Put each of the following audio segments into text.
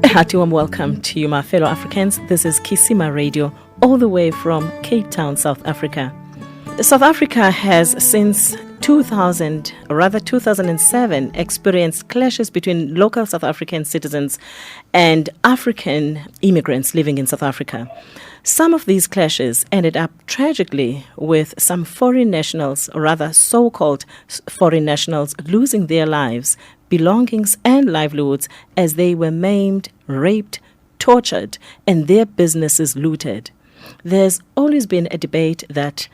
Hearty warm welcome to you, my fellow Africans. This is KisimaRadio, all the way from Cape Town, South Africa. South Africa has since 2007, experienced clashes between local South African citizens and African immigrants living in South Africa. Some of these clashes ended up tragically with some foreign nationals, or rather so-called foreign nationals, losing their lives, belongings and livelihoods as they were maimed, raped, tortured, and their businesses looted. There's always been a debate that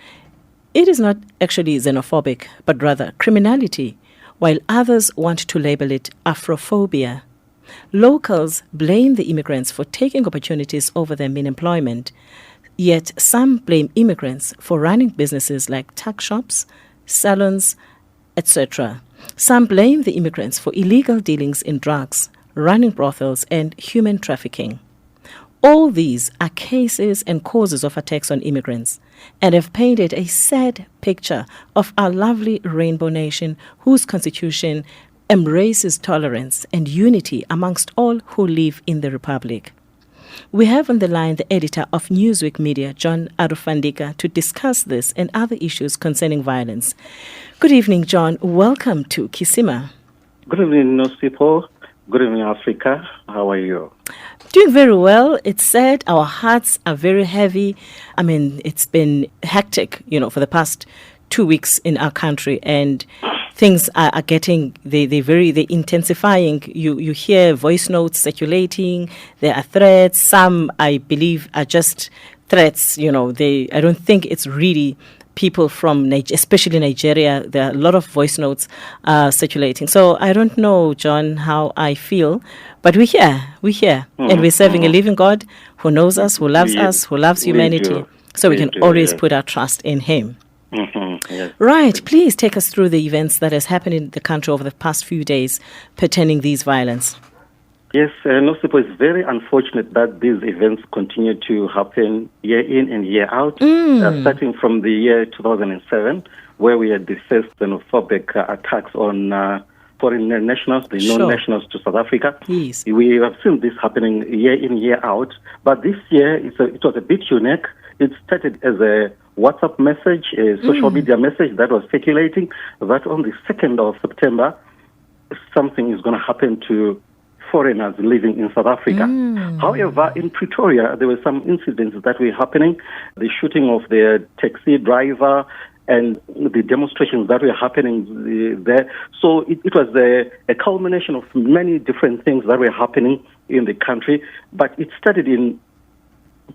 it is not actually xenophobic, but rather criminality, while others want to label it Afrophobia. Locals blame the immigrants for taking opportunities over them in employment, yet some blame immigrants for running businesses like tuck shops, salons, etc. Some blame the immigrants for illegal dealings in drugs, running brothels, and human trafficking. All these are cases and causes of attacks on immigrants and have painted a sad picture of our lovely rainbow nation whose constitution embraces tolerance and unity amongst all who live in the Republic. We have on the line the editor of Newsweek Media, John Arufandika, to discuss this and other issues concerning violence. Good evening, John. Welcome to Kisima. Good evening, most people. Good evening, Africa. How are you? Doing very well. It's sad. Our hearts are very heavy. I mean, it's been hectic, for the past 2 weeks in our country, and things are getting, they're intensifying. You hear voice notes circulating. There are threats. Some, I believe, are just threats. I don't think it's really people from especially Nigeria. There are a lot of voice notes circulating. So I don't know, John, how I feel, but we're here, and we're serving a living God who knows us, who loves us, who loves humanity. So we can always put our trust in Him. Yes. Right. Please take us through the events that has happened in the country over the past few days pertaining these violence. Yes, it's very unfortunate that these events continue to happen year in and year out, starting from the year 2007, where we had the first xenophobic attacks on foreign nationals, the non-nationals to South Africa. Yes. We have seen this happening year in, year out, but this year it was a bit unique. It started as a WhatsApp message, a social media message that was circulating that on the 2nd of September, something is going to happen to foreigners living in South Africa. However, in Pretoria, there were some incidents that were happening, the shooting of the taxi driver and the demonstrations that were happening there. So it was a culmination of many different things that were happening in the country, but it started in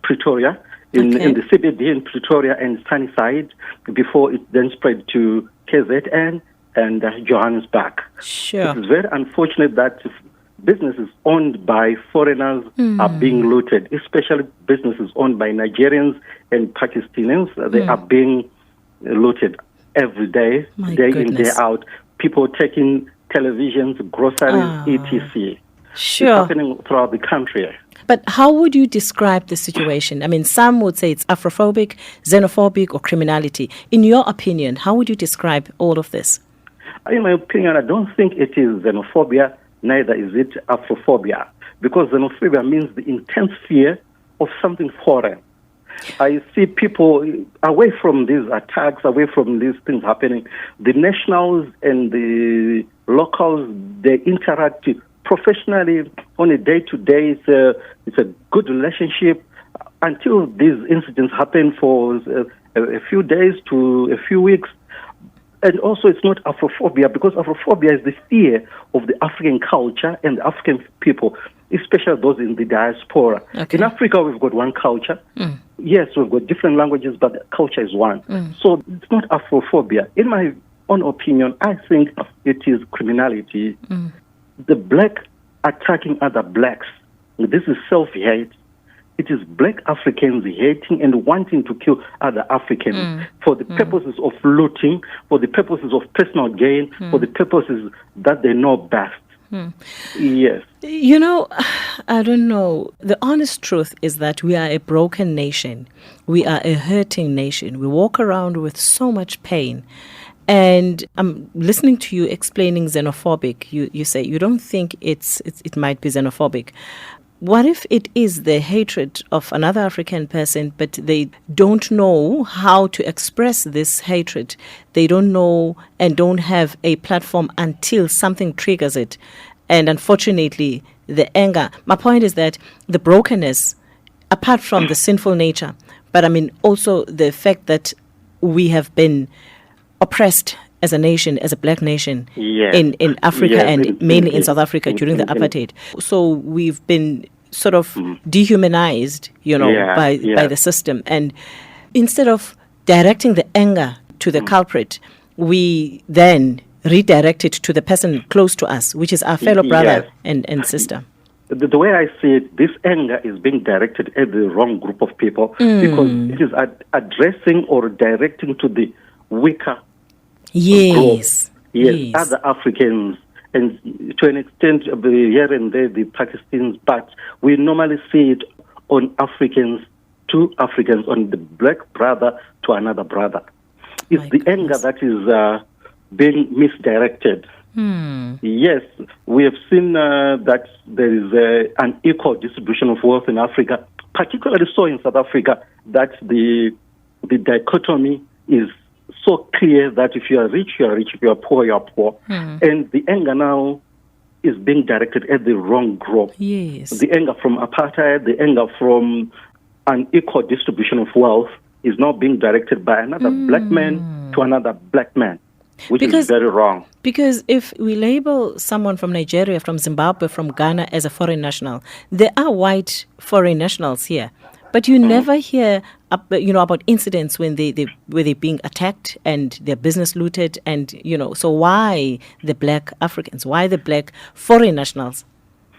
Pretoria, in the CBD in Pretoria and Sunnyside, before it then spread to KZN and Johannesburg. Sure. It's very unfortunate that businesses owned by foreigners are being looted, especially businesses owned by Nigerians and Pakistanis. They are being looted every day, day in, day out. People taking televisions, groceries, etc. Sure. It's happening throughout the country. But how would you describe the situation? I mean, some would say it's Afrophobic, Xenophobic, or criminality. In your opinion, how would you describe all of this? In my opinion, I don't think it is xenophobia, neither is it Afrophobia, because xenophobia means the intense fear of something foreign. I see people away from these attacks, away from these things happening. The nationals and the locals, they interact professionally on a day-to-day. It's a good relationship until these incidents happen for a few days to a few weeks. And also, it's not Afrophobia, because Afrophobia is the fear of the African culture and the African people, especially those in the diaspora. Okay. In Africa, we've got one culture. Yes, we've got different languages, but the culture is one. So it's not Afrophobia. In my own opinion, I think it is criminality. The black attacking other blacks. This is self-hate. It is black Africans hating and wanting to kill other Africans for the purposes of looting, for the purposes of personal gain, for the purposes that they know best. Yes. I don't know. The honest truth is that we are a broken nation. We are a hurting nation. We walk around with so much pain. And I'm listening to you explaining xenophobic. You say you don't think it might be xenophobic. what if it is the hatred of another African person, but they don't know how to express this hatred? They don't know and don't have a platform until something triggers it. And unfortunately, the anger. My point is that the brokenness, apart from the sinful nature, but I mean also the fact that we have been oppressed as a nation, as a black nation, in Africa and mainly in South Africa during the apartheid. So we've been sort of dehumanized, by the system. And instead of directing the anger to the culprit, we then redirect it to the person close to us, which is our fellow brother and sister. The way I see it, this anger is being directed at the wrong group of people because it is addressing or directing to the weaker group. Yes, other Africans, and to an extent here and there the Pakistanis, but we normally see it on Africans to Africans, on the black brother to another brother. It's the anger that is being misdirected. Yes, we have seen that there is an equal distribution of wealth in Africa, particularly so in South Africa, that the dichotomy is so clear that if you are rich, you are rich, if you are poor, you are poor. And the anger now is being directed at the wrong group. Yes. The anger from apartheid, the anger from an equal distribution of wealth is now being directed by another black man to another black man, which is very wrong. Because if we label someone from Nigeria, from Zimbabwe, from Ghana as a foreign national, there are white foreign nationals here. But you never hear about incidents when they're being attacked and their business looted, and so why the black Africans? Why the black foreign nationals?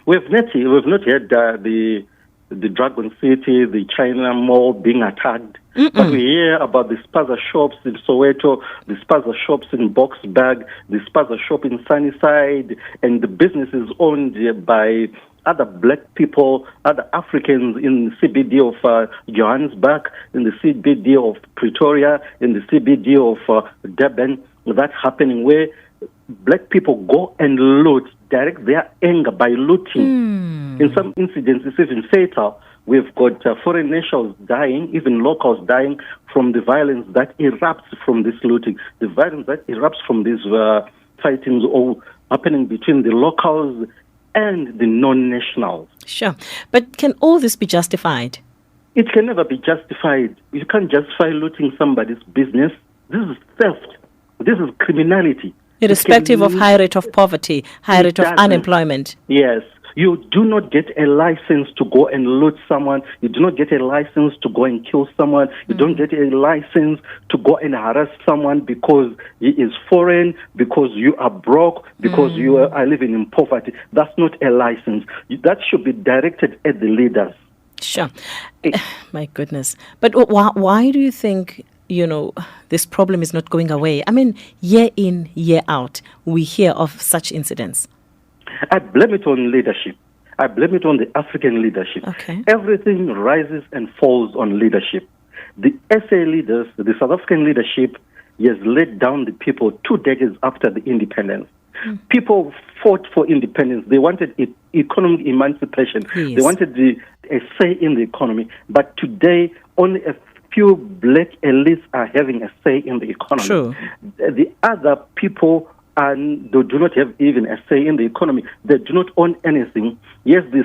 We've not had the Dragon City, the China Mall being attacked. But we hear about the spaza shops in Soweto, the spaza shops in Boksburg, the spaza shop in Sunnyside, and the businesses owned by other black people, other Africans in the CBD of Johannesburg, in the CBD of Pretoria, in the CBD of Durban. That's happening where black people go and loot, direct their anger by looting. In some incidents, it's even fatal. We've got foreign nationals dying, even locals dying from the violence that erupts from this looting, the violence that erupts from these fightings all happening between the locals and the non-nationals. Sure. But can all this be justified? It can never be justified. You can't justify looting somebody's business. This is theft. This is criminality. Irrespective of high rate of poverty, high rate of unemployment. Yes. You do not get a license to go and loot someone. You do not get a license to go and kill someone. You don't get a license to go and harass someone because he is foreign, because you are broke, because you are living in poverty. That's not a license. That should be directed at the leaders. Sure. My goodness. But why do you think this problem is not going away? I mean, year in, year out, we hear of such incidents. I blame it on leadership. I blame it on the African leadership. Okay. Everything rises and falls on leadership. The SA leaders, the South African leadership, has let down the people 2 decades after the independence. People fought for independence. They wanted economic emancipation. Yes. They wanted a say in the economy. But today, only a few black elites are having a say in the economy. True. The other people and they do not have even a say in the economy. They do not own anything. Yes, the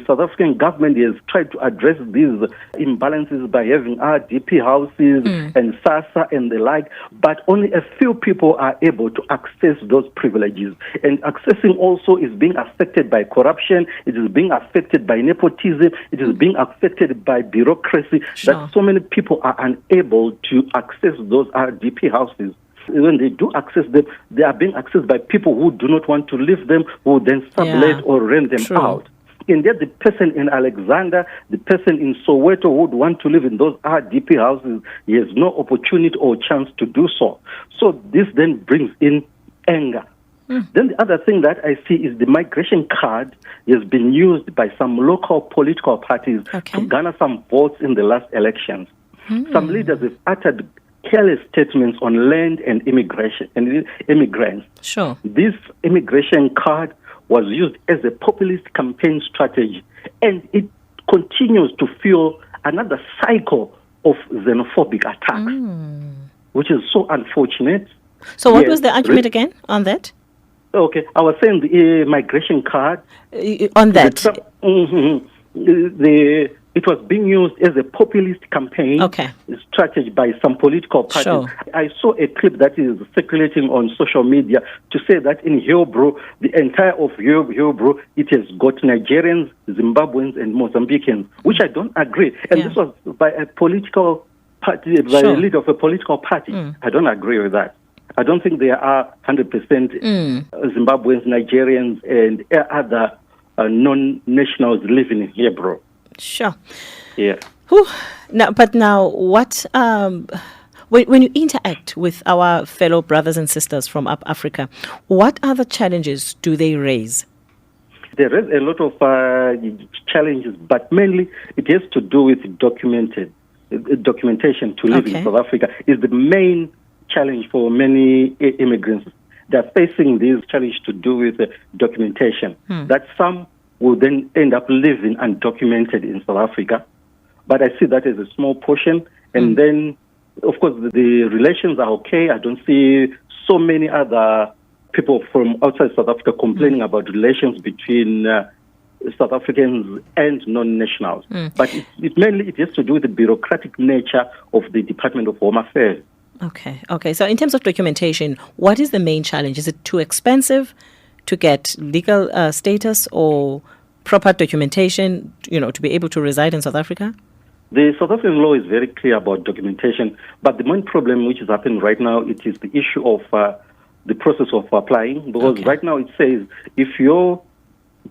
South African government has tried to address these imbalances by having RDP houses and SASA and the like, but only a few people are able to access those privileges. And accessing also is being affected by corruption, it is being affected by nepotism, it is being affected by bureaucracy, that so many people are unable to access those RDP houses. When they do access them, they are being accessed by people who do not want to live them, who then sublet or rent them out. And yet the person in Alexander, the person in Soweto who would want to live in those RDP houses, he has no opportunity or chance to do so. So this then brings in anger. Then the other thing that I see is the migration card has been used by some local political parties to garner some votes in the last elections. Some leaders have uttered careless statements on land and immigration and immigrants. Sure. This immigration card was used as a populist campaign strategy, and it continues to fuel another cycle of xenophobic attacks, which is so unfortunate. So what was the argument again on that? Okay, I was saying the migration card. On that? It was being used as a populist campaign strategy by some political parties. Sure. I saw a clip that is circulating on social media to say that in Hillbrow, the entire of Hillbrow, it has got Nigerians, Zimbabweans, and Mozambicans, which I don't agree. And this was by a political party, by a leader of a political party. I don't agree with that. I don't think there are 100% Zimbabweans, Nigerians, and other non-nationals living in Hillbrow. Sure. Yeah. Now, what when you interact with our fellow brothers and sisters from up Africa, what other challenges do they raise? There is a lot of challenges, but mainly it has to do with documentation to live in South Africa is the main challenge for many immigrants. They're facing this challenge to do with documentation. That some will then end up living undocumented in South Africa. But I see that as a small portion. And then, of course, the relations are okay. I don't see so many other people from outside South Africa complaining about relations between South Africans and non-nationals. But it mainly has to do with the bureaucratic nature of the Department of Home Affairs. Okay. So in terms of documentation, what is the main challenge? Is it too expensive to get legal status or proper documentation, to be able to reside in South Africa? The South African law is very clear about documentation, but the main problem which is happening right now, it is the issue of the process of applying, because right now it says if your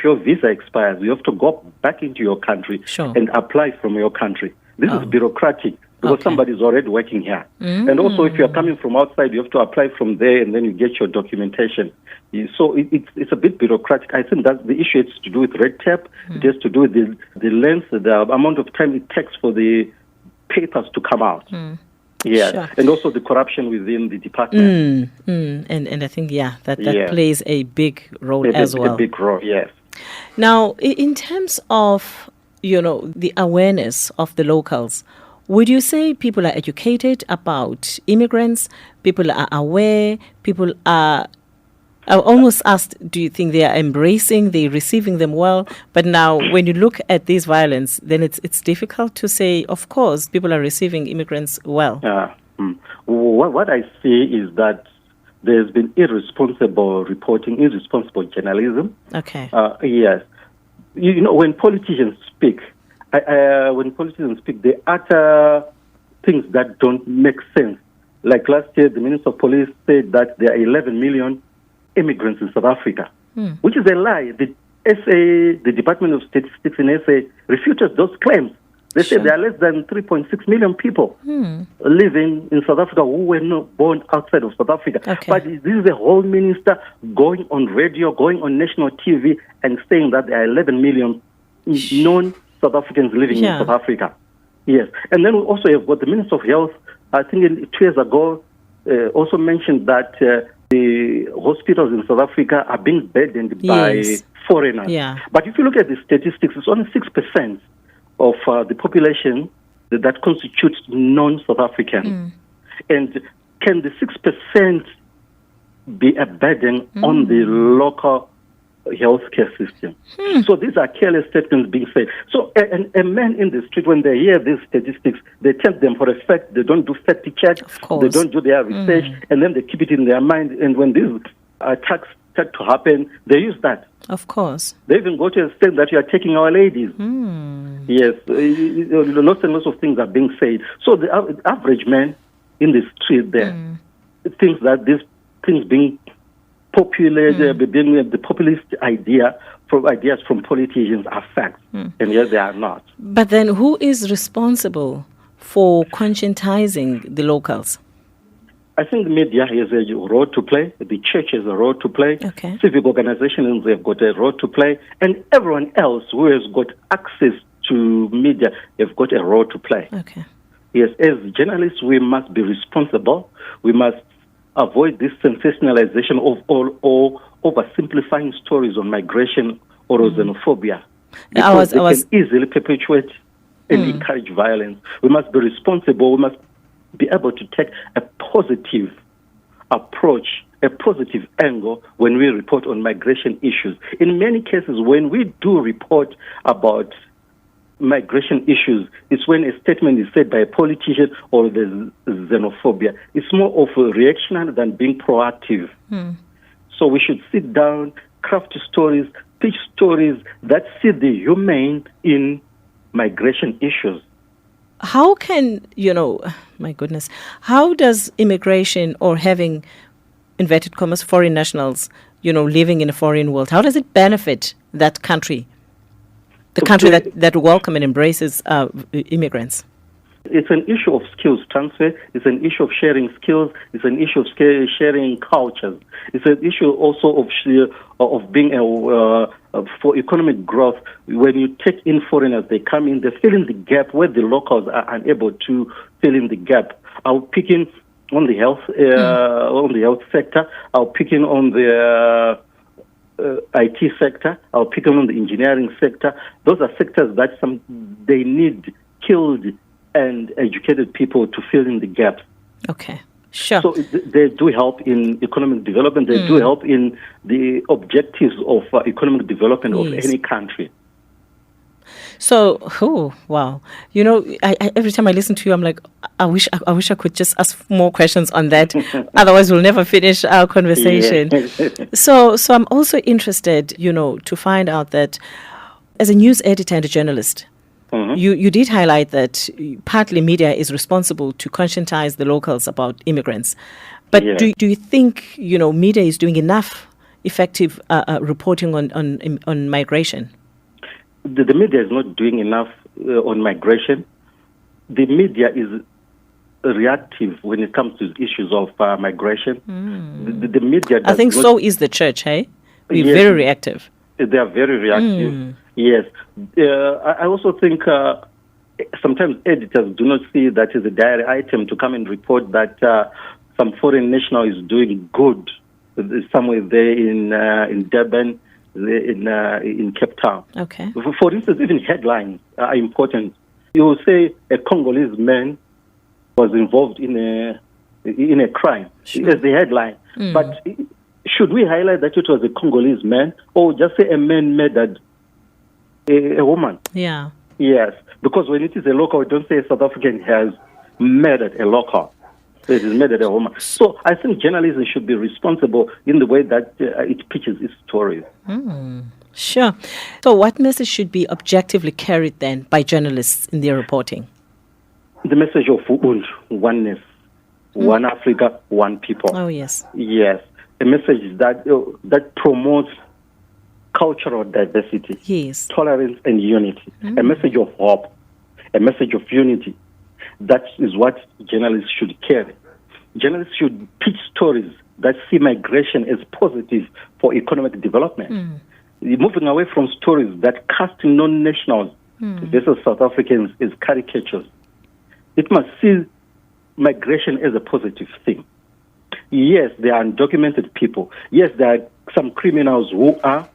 visa expires, you have to go back into your country and apply from your country. This is bureaucratic. Because somebody is already working here. And also, if you are coming from outside, you have to apply from there, and then you get your documentation. So it's a bit bureaucratic. I think that the issue has to do with red tape. It has to do with the length, the amount of time it takes for the papers to come out. And also the corruption within the department. And I think, that plays a big role as well. A big role, yes. Now, in terms of, the awareness of the locals, would you say people are educated about immigrants? People are aware? People are... I almost asked, do you think they are embracing, they're receiving them well? But now, when you look at this violence, then it's difficult to say, of course, people are receiving immigrants well. What I see is that there's been irresponsible reporting, irresponsible journalism. Okay. Yes. When politicians speak, they utter things that don't make sense. Like last year, the Minister of Police said that there are 11 million immigrants in South Africa, which is a lie. The Department of Statistics in SA refuted those claims. They said there are less than 3.6 million people living in South Africa who were not born outside of South Africa. But this is the whole minister going on radio, going on national TV and saying that there are 11 million non-South Africans living in South Africa. Yes. And then we also have got the Minister of Health, I think 2 years ago, also mentioned that the hospitals in South Africa are being burdened by foreigners. But if you look at the statistics, it's only 6% of the population that constitutes non-South African. And can the 6% be a burden on the local healthcare system? So these are careless statements being said. So a man in the street, when they hear these statistics, they take them for a fact. They don't do fact check. They don't do their research, and then they keep it in their mind. And when these attacks start to happen, they use that. Of course. They even go to a extent that you are taking our ladies. Yes, lots and lots of things are being said. So the average man in the street there thinks that these things being populated, the populist ideas from politicians are facts, and yet they are not. But then who is responsible for conscientizing the locals? I think the media has a role to play, the church has a role to play, civic organizations have got a role to play, and everyone else who has got access to media have got a role to play. Yes, as journalists, we must be responsible. We must avoid this sensationalization of all or oversimplifying stories on migration or xenophobia. Because they can easily perpetuate and encourage violence. We must be responsible. We must be able to take a positive approach, a positive angle when we report on migration issues. In many cases, when we do report about migration issues, it's when a statement is said by a politician or there's xenophobia. It's more of a reactionary than being proactive. So we should sit down, craft stories, pitch stories that see the humane in migration issues. How can, my goodness, how does immigration or having, inverted commas, foreign nationals, living in a foreign world, how does it benefit that country, the country that welcomes and embraces immigrants? It's an issue of skills transfer. It's an issue of sharing skills. It's an issue of sharing cultures. It's an issue also of being for economic growth. When you take in foreigners, they come in, they fill in the gap where the locals are unable to fill in the gap. I'll pick in on the health sector. I'll pick in on the IT sector. I'll pick in on the engineering sector. Those are sectors that they need skilled and educated people to fill in the gaps. Okay, sure. So they do help in economic development. They do help in the objectives of economic development of any country. So, wow. I every time I listen to you, I'm like, I wish I could just ask more questions on that. Otherwise, we'll never finish our conversation. Yeah. So I'm also interested, to find out that as a news editor and a journalist, you did highlight that partly media is responsible to conscientize the locals about immigrants. But do you think, media is doing enough effective reporting on migration? The media is not doing enough on migration. The media is reactive when it comes to issues of migration. The media I think so is the church, hey? We're very reactive. They are very reactive. Yes. I also think sometimes editors do not see that as a diary item to come and report that some foreign national is doing good somewhere there in Durban, in Cape Town. Okay. For instance, even headlines are important. You will say a Congolese man was involved in a crime. Sure. As the headline. But should we highlight that it was a Congolese man, or just say a man murdered a woman? Yeah. Yes, because when it is a local, we don't say a South African has murdered a local. It is murdered a woman. So I think journalism should be responsible in the way that it pitches its stories. Sure. So what message should be objectively carried then by journalists in their reporting? The message of oneness, one Africa, one people. Oh, yes. Yes. A message that promotes cultural diversity, yes, tolerance and unity. A message of hope, a message of unity. That is what journalists should carry. Journalists should pitch stories that see migration as positive for economic development. Moving away from stories that cast non-nationals versus South Africans as caricatures. It must see migration as a positive thing. Yes, there are undocumented people. Yes, there are some criminals who are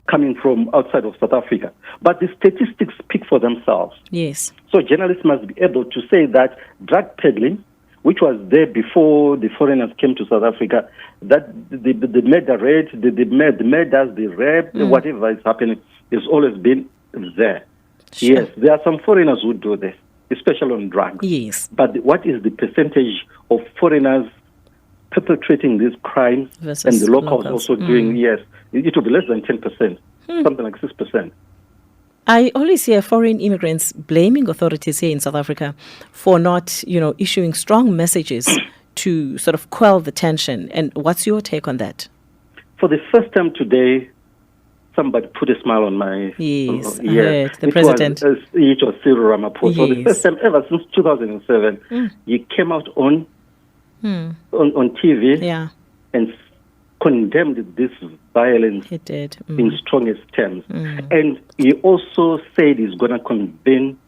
coming from outside of South Africa. But the statistics speak for themselves. Yes. So journalists must be able to say that drug peddling, which was there before the foreigners came to South Africa, that the murder rate, the murders, the rape, whatever is happening, has always been there. Sure. Yes, there are some foreigners who do this, especially on drugs. Yes. But what is the percentage of foreigners perpetrating these crimes versus and the locals also doing? Yes, it will be less than 10%, something like 6%. I always hear foreign immigrants blaming authorities here in South Africa for not, issuing strong messages to sort of quell the tension. And what's your take on that? For the first time today, somebody put a smile on my... Yes, I heard the president. It was Cyril Ramaphosa. Yes. For the first time ever since 2007, he came out on TV and condemned this violence in strongest terms. And he also said he's going to convene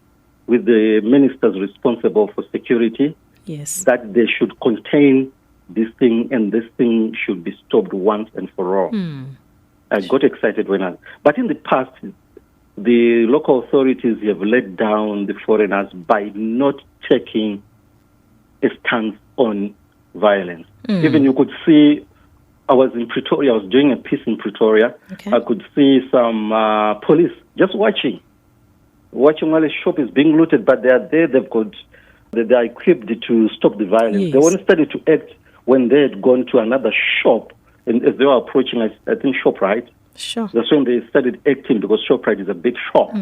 with the ministers responsible for security, that they should contain this thing should be stopped once and for all. I got excited but in the past, the local authorities have let down the foreigners by not taking a stance on violence. Even you could see, I was in Pretoria, I was doing a piece in Pretoria. Okay. I could see some police just watching while a shop is being looted, but they are there, they are equipped to stop the violence. Yes. They only started to act when they had gone to another shop, and as they were approaching, I think, ShopRite. Sure. That's when they started acting, because ShopRite is a big shop.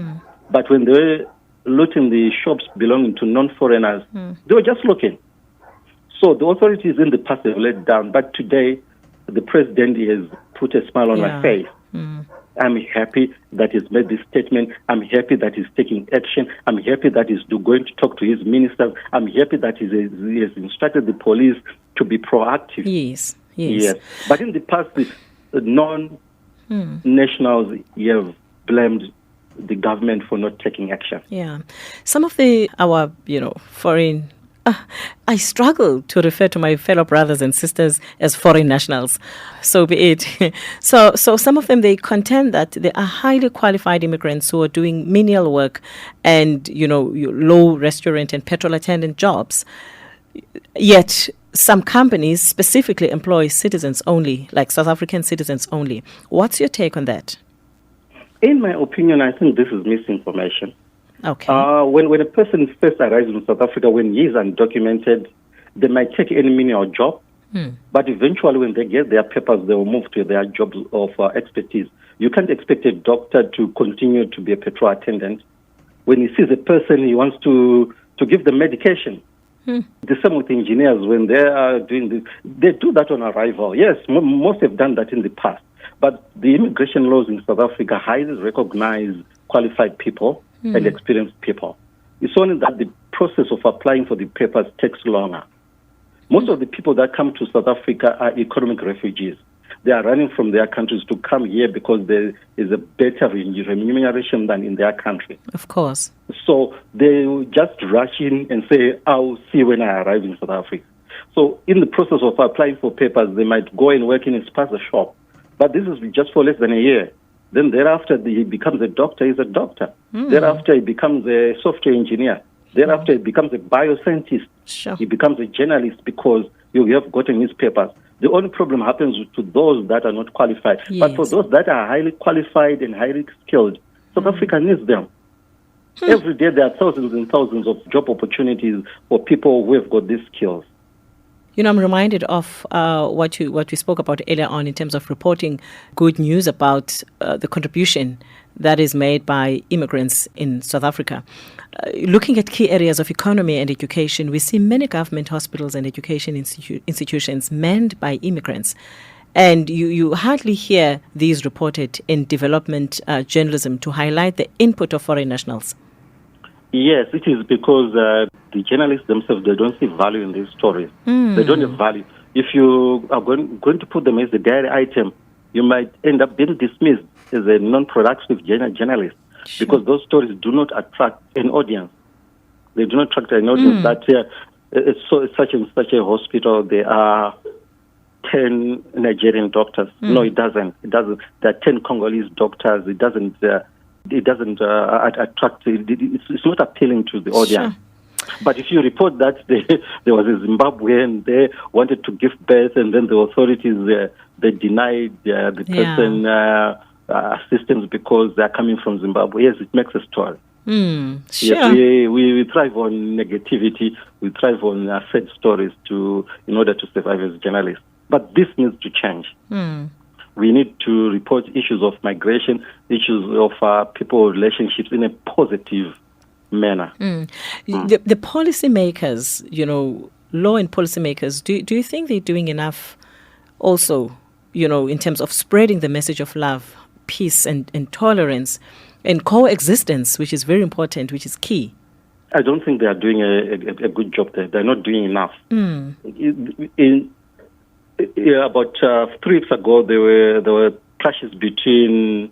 But when they were looting the shops belonging to non-foreigners, they were just looking. So the authorities in the past have let down, but today the president has put a smile on my face. I'm happy that he's made this statement. I'm happy that he's taking action. I'm happy that he's going to talk to his ministers. I'm happy that he has instructed the police to be proactive. Yes. But in the past, the non-nationals have blamed the government for not taking action. Yeah. Some of our foreign... I struggle to refer to my fellow brothers and sisters as foreign nationals. So be it. So some of them, they contend that they are highly qualified immigrants who are doing menial work and, low restaurant and petrol attendant jobs. Yet some companies specifically employ citizens only, like South African citizens only. What's your take on that? In my opinion, I think this is misinformation. Okay. When a person first arrives in South Africa, when he is undocumented, they might take any menial job, but eventually when they get their papers, they will move to their jobs of expertise. You can't expect a doctor to continue to be a petrol attendant. When he sees a person, he wants to give them medication. The same with engineers. When they are doing this, they do that on arrival. Yes, most have done that in the past. But the immigration laws in South Africa highly recognize qualified people and experienced people. It's only that the process of applying for the papers takes longer. Most of the people that come to South Africa are economic refugees. They are running from their countries to come here because there is a better remuneration than in their country. Of course. So they just rush in and say, I'll see when I arrive in South Africa. So in the process of applying for papers, they might go and work in a spaza shop. But this is just for less than a year. Then thereafter, he becomes a doctor, he's a doctor. Thereafter, he becomes a software engineer. Thereafter, he becomes a bioscientist. Sure. He becomes a journalist because you have gotten his papers. The only problem happens to those that are not qualified. Yes. But for those that are highly qualified and highly skilled, South Africa needs them. Every day, there are thousands and thousands of job opportunities for people who have got these skills. I'm reminded of what we spoke about earlier on in terms of reporting good news about the contribution that is made by immigrants in South Africa. Looking at key areas of economy and education, we see many government hospitals and education institutions manned by immigrants. And you hardly hear these reported in development journalism to highlight the input of foreign nationals. Yes, it is because the journalists themselves, they don't see value in these stories. They don't have value. If you are going to put them as a diary item, you might end up being dismissed as a non-productive journalist. Sure. Because those stories do not attract an audience. They do not attract an audience that such and such a hospital, there are 10 Nigerian doctors. No, it doesn't. There are 10 Congolese doctors. It doesn't attract. It's not appealing to the audience. Sure. But if you report that there was a Zimbabwean, they wanted to give birth, and then the authorities they denied the person assistance because they are coming from Zimbabwe. Yes, it makes a story. Sure. Yes, we thrive on negativity. We thrive on sad stories in order to survive as journalists. But this needs to change. We need to report issues of migration, issues of people relationships in a positive manner. The policymakers, law and policymakers, do you think they're doing enough also, in terms of spreading the message of love, peace and tolerance and coexistence, which is very important, which is key? I don't think they are doing a good job there. They're not doing enough. About 3 weeks ago, there were clashes between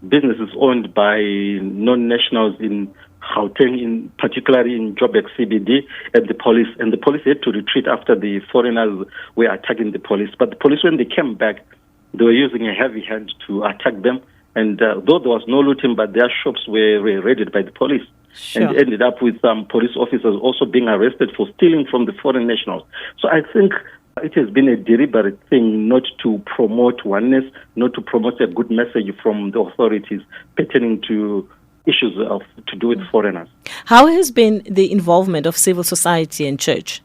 businesses owned by non-nationals in Gauteng, particularly in Joburg CBD, and the police had to retreat after the foreigners were attacking the police. But the police, when they came back, they were using a heavy hand to attack them. And though there was no looting, but their shops were raided by the police. Sure. And ended up with some police officers also being arrested for stealing from the foreign nationals. So I think it has been a deliberate thing not to promote oneness, not to promote a good message from the authorities pertaining to issues to do with foreigners. How has been the involvement of civil society and church?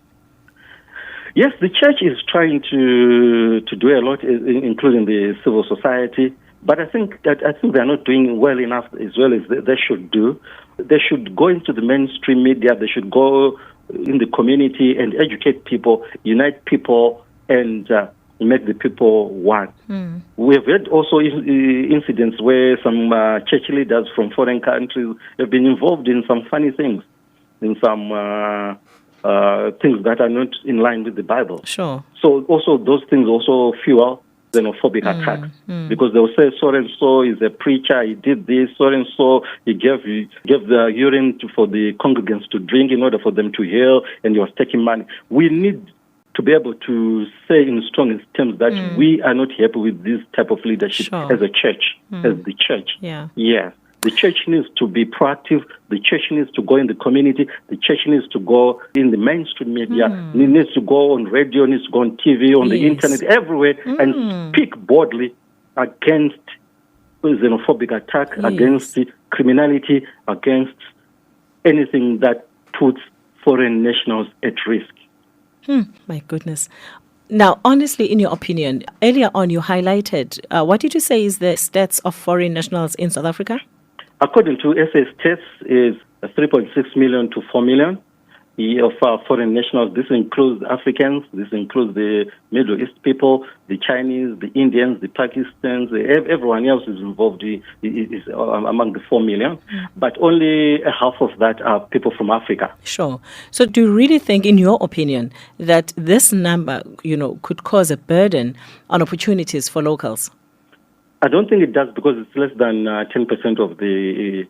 Yes, the church is trying to do a lot, including the civil society. But I think they're not doing well enough as well as they should do. They should go into the mainstream media. They should go in the community and educate people, unite people, and make the people one. We have had also incidents where some church leaders from foreign countries have been involved in some funny things, in some things that are not in line with the Bible. Sure. So also those things also fuel xenophobic attacks, because they will say so and so is a preacher, he did this, so and so he gave the urine for the congregants to drink in order for them to heal, and he was taking money. We need to be able to say in strongest terms that we are not happy with this type of leadership as a church, as the church. Yeah. The church needs to be proactive. The church needs to go in the community. The church needs to go in the mainstream media. It needs to go on radio, needs to go on TV, on the internet, everywhere, and speak boldly against xenophobic attack, against criminality, against anything that puts foreign nationals at risk. My goodness. Now, honestly, in your opinion, earlier on you highlighted, what did you say is the stats of foreign nationals in South Africa? According to SA stats, is 3.6 million to 4 million of foreign nationals. This includes Africans, this includes the Middle East people, the Chinese, the Indians, the Pakistans, everyone else is involved is among the 4 million. But only half of that are people from Africa. Sure. So do you really think, in your opinion, that this number, could cause a burden on opportunities for locals? I don't think it does, because it's less than 10% of the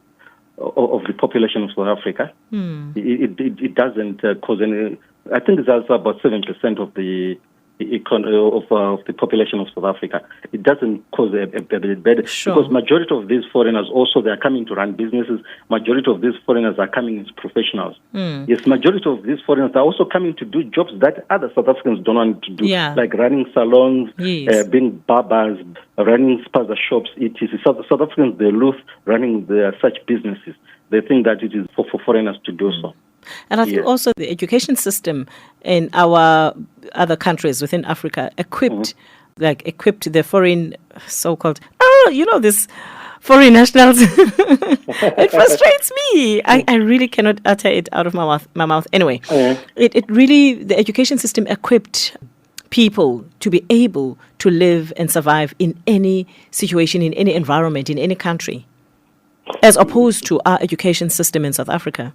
population of South Africa. It doesn't cause any. I think it's also about 7% of the the population of South Africa. It doesn't cause a burden, because majority of these foreigners also, they are coming to run businesses. Majority of these foreigners are coming as professionals. Yes, majority of these foreigners are also coming to do jobs that other South Africans don't want to do, like running salons, being barbers, running spaza shops, etc. South Africans, they love running such businesses. They think that it is for foreigners to do so. And I think also the education system in our other countries within Africa equipped the foreign so-called, this foreign nationals. It frustrates me. I really cannot utter it out of my mouth. Anyway, it really, the education system equipped people to be able to live and survive in any situation, in any environment, in any country, as opposed to our education system in South Africa.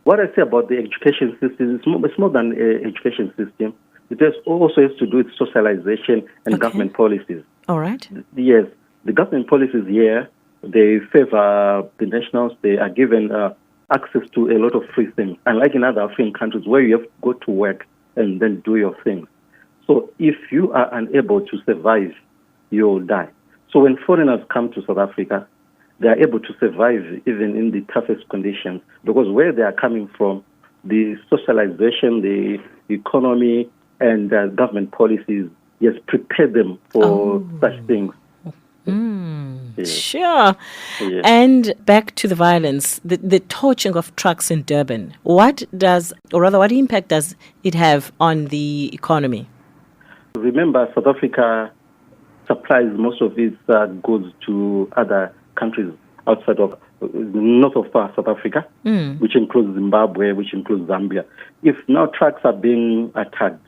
What I say about the education system is it's more than an education system. It also has to do with socialization and government policies. All right. Yes, the government policies here, they favor the nationals. They are given access to a lot of free things, unlike in other African countries where you have to go to work and then do your things. So if you are unable to survive, you will die. So when foreigners come to South Africa, they are able to survive even in the toughest conditions, because where they are coming from, the socialization, the economy, and government policies, prepare them for such things. Sure. Yes. And back to the violence, the torching of trucks in Durban. What impact does it have on the economy? Remember, South Africa supplies most of its goods to other countries outside of north of South Africa, which includes Zimbabwe, which includes Zambia. If now trucks are being attacked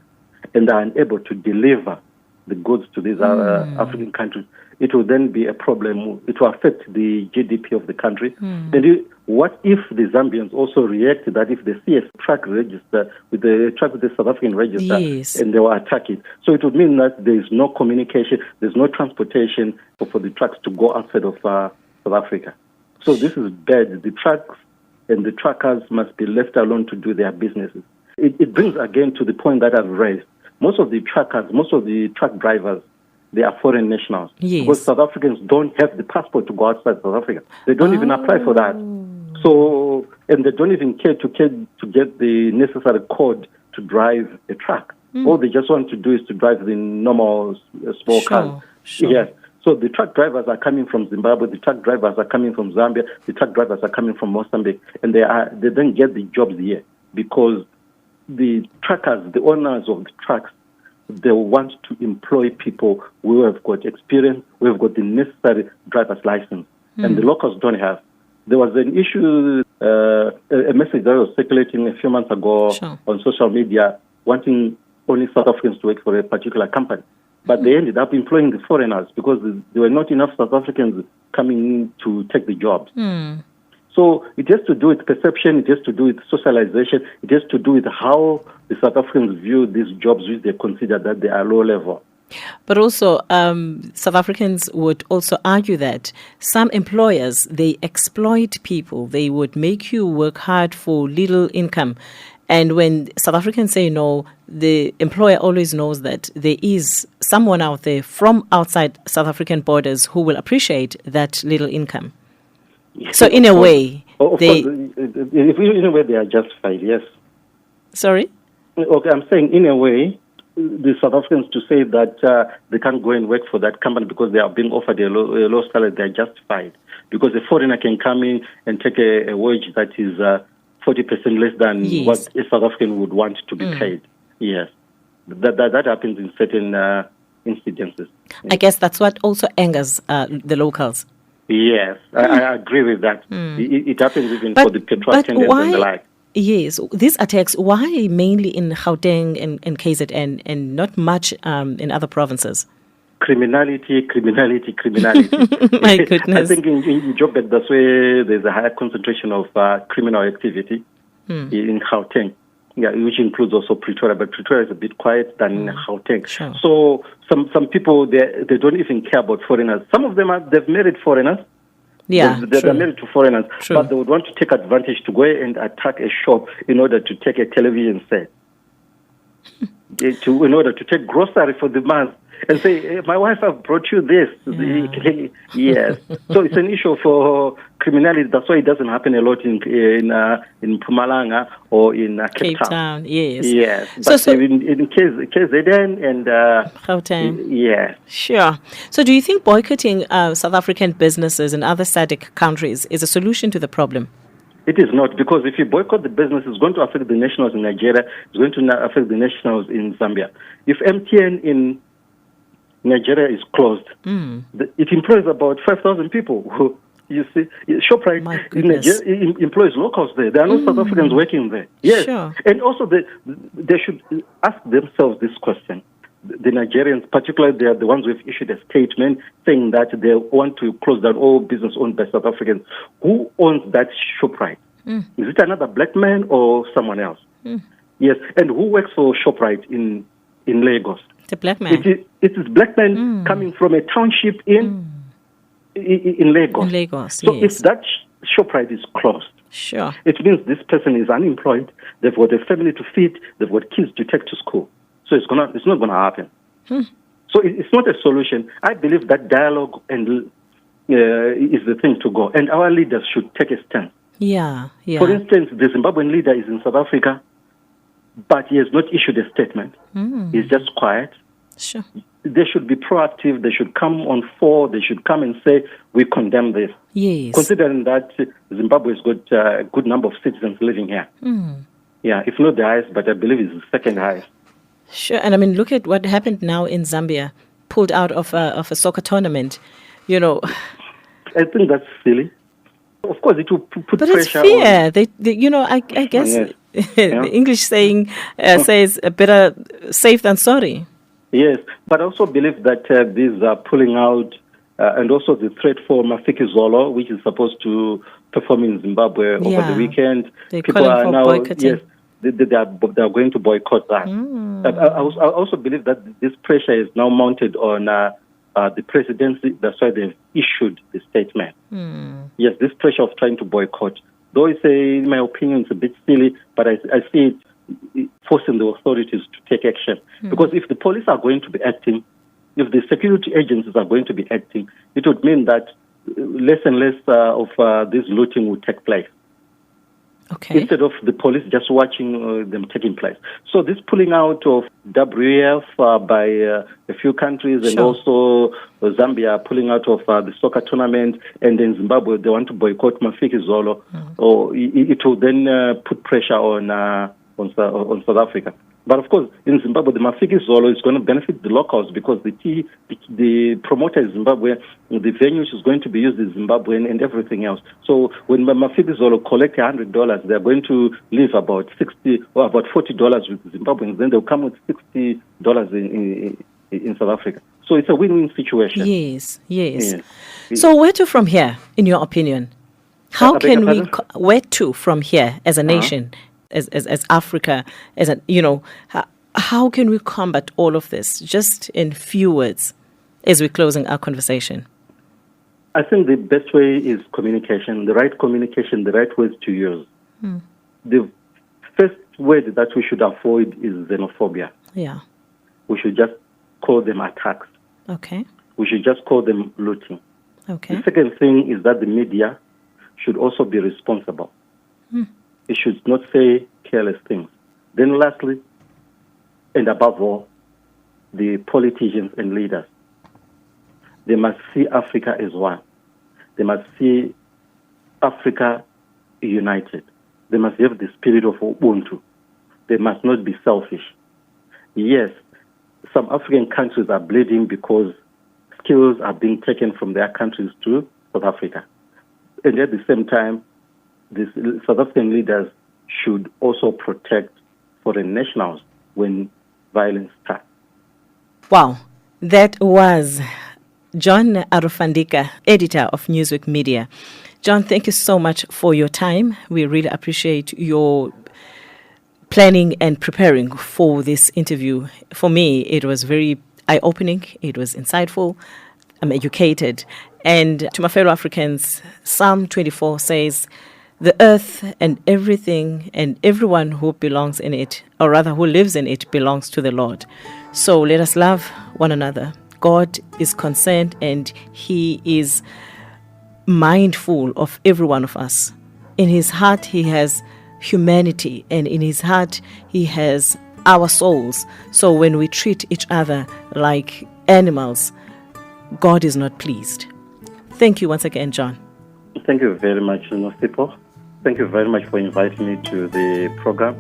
and are unable to deliver the goods to these other African countries, it will then be a problem. It will affect the GDP of the country. And what if the Zambians also react that if they see a truck register with the South African register, and they will attack it? So it would mean that there is no communication, there's no transportation for the trucks to go outside of South Africa. So this is bad. The trucks and the truckers must be left alone to do their businesses. It brings again to the point that I've raised. Most of the truckers, most of the truck drivers, they are foreign nationals. Yes. Because South Africans don't have the passport to go outside South Africa. They don't even apply for that. So, and they don't even care to get the necessary code to drive a truck. All they just want to do is to drive the normal small cars. Sure. Yes. So the truck drivers are coming from Zimbabwe, the truck drivers are coming from Zambia, the truck drivers are coming from Mozambique, and they don't get the jobs here because the truckers, the owners of the trucks, they want to employ people who have got experience, who have got the necessary driver's license, and the locals don't have. There was an issue, a message that was circulating a few months ago on social media, wanting only South Africans to work for a particular company. But they ended up employing the foreigners because there were not enough South Africans coming in to take the jobs. So it has to do with perception, it has to do with socialization, it has to do with how the South Africans view these jobs which they consider that they are low level. But also, South Africans would also argue that some employers, they exploit people. They would make you work hard for little income. And when South Africans say no, the employer always knows that there is someone out there from outside South African borders who will appreciate that little income. So in a way, they are justified, yes. Sorry? Okay, I'm saying in a way, the South Africans to say that they can't go and work for that company because they are being offered a low salary, they are justified. Because a foreigner can come in and take a wage that is 40% less than what a South African would want to be paid. Yes. That happens in certain incidences. I guess that's what also angers the locals. Yes, I agree with that. It happens even for the petrol attendants and the like. Yes, these attacks, why mainly in Gauteng and KZN and not much in other provinces? Criminality. My goodness. I think in Joburg, that's where there's a higher concentration of criminal activity in Gauteng, which includes also Pretoria, but Pretoria is a bit quiet than Gauteng. Sure. So some people, they don't even care about foreigners. Some of them, they've married foreigners. Yeah, they're married to foreigners, True. but they would want to take advantage to go and attack a shop in order to take a television set, in order to take grocery for the month, and say, hey, my wife have brought you this. Yeah. Yes. So it's an issue for criminality. That's why it doesn't happen a lot in Mpumalanga or in Cape Town. Yes. Yes. But so in KZN and Gauteng. Yeah. Sure. So do you think boycotting South African businesses in other SADC countries is a solution to the problem? It is not, because if you boycott the business, it's going to affect the nationals in Nigeria, it's going to affect the nationals in Zambia. If MTN in Nigeria is closed, it employs about 5,000 people. Who, you see, ShopRite in Nigeria employs locals there. There are no South Africans working there. Yes. Sure. And also they should ask themselves this question. The Nigerians, particularly, they are the ones who have issued a statement saying that they want to close down all business owned by South Africans. Who owns that ShopRite? Is it another black man or someone else? Yes. And who works for ShopRite in Lagos? It's a black man. It is black man coming from a township in Lagos. In Lagos, so yes. if that ShopRite is closed, sure, it means this person is unemployed. They've got a family to feed. They've got kids to take to school. So it's not going to happen. So it's not a solution. I believe that dialogue is the thing to go, and our leaders should take a stand. Yeah. For instance, the Zimbabwean leader is in South Africa, but he has not issued a statement. He's just quiet. Sure. They should be proactive. They should come on fore. They should come and say, we condemn this. Yes. Considering that Zimbabwe has got a good number of citizens living here. Yeah, if not the highest, but I believe it's the second highest. Sure. And I mean, look at what happened now in Zambia, pulled out of a soccer tournament. You know, I think that's silly. Of course, it will put but pressure. It's fear. I guess the English saying says better safe than sorry. Yes, but I also believe that these are pulling out, and also the threat for Mafiki Zolo, which is supposed to perform in Zimbabwe over the weekend. People are now boycotting. Yes, they are going to boycott that. I also believe that this pressure is now mounted on the presidency. That's why they've issued the statement. Yes, this pressure of trying to boycott, though it's in my opinion, it's a bit silly, but I see it forcing the authorities to take action. Because if the police are going to be acting, if the security agencies are going to be acting, it would mean that less and less of this looting would take place. Okay. Instead of the police just watching them taking place. So this pulling out of WF by a few countries, and also Zambia pulling out of the soccer tournament, and then Zimbabwe, they want to boycott Mafiki Zolo, or it will then put pressure on South Africa. But of course, in Zimbabwe, the Mafiki Zolo is going to benefit the locals because the promoter is Zimbabwe, the venue is going to be used in Zimbabwe and everything else. So when Mafiki Zolo collect $100, they're going to leave about $60 or about $40 with Zimbabweans. Then they'll come with $60 in South Africa. So it's a win-win situation. Yes. So where to from here, in your opinion? How can we? Where to from here as a nation? As Africa, how can we combat all of this? Just in few words, as we're closing our conversation. I think the best way is communication, the right communication, the right words to use. The first word that we should avoid is xenophobia. Yeah. We should just call them attacks. Okay. We should just call them looting. Okay. The second thing is that the media should also be responsible. It should not say careless things. Then lastly, and above all, the politicians and leaders, they must see Africa as one. They must see Africa united. They must have the spirit of Ubuntu. They must not be selfish. Yes, some African countries are bleeding because skills are being taken from their countries to South Africa. And at the same time, the South African leaders should also protect foreign nationals when violence starts. Wow, that was John Arufandika, editor of Newsweek Media. John, thank you so much for your time. We really appreciate your planning and preparing for this interview. For me, it was very eye-opening. It was insightful. I'm educated. And to my fellow Africans, Psalm 24 says, the earth and everything and everyone who belongs in it, or rather who lives in it, belongs to the Lord. So let us love one another. God is concerned and He is mindful of every one of us. In His heart, He has humanity, and in His heart, He has our souls. So when we treat each other like animals, God is not pleased. Thank you once again, John. Thank you very much, Nosipo. Thank you very much for inviting me to the program.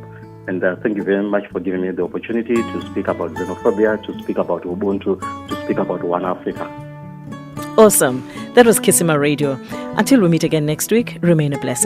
And thank you very much for giving me the opportunity to speak about xenophobia, to speak about Ubuntu, to speak about One Africa. Awesome. That was KisimaRadio. Until we meet again next week, remain a blessing.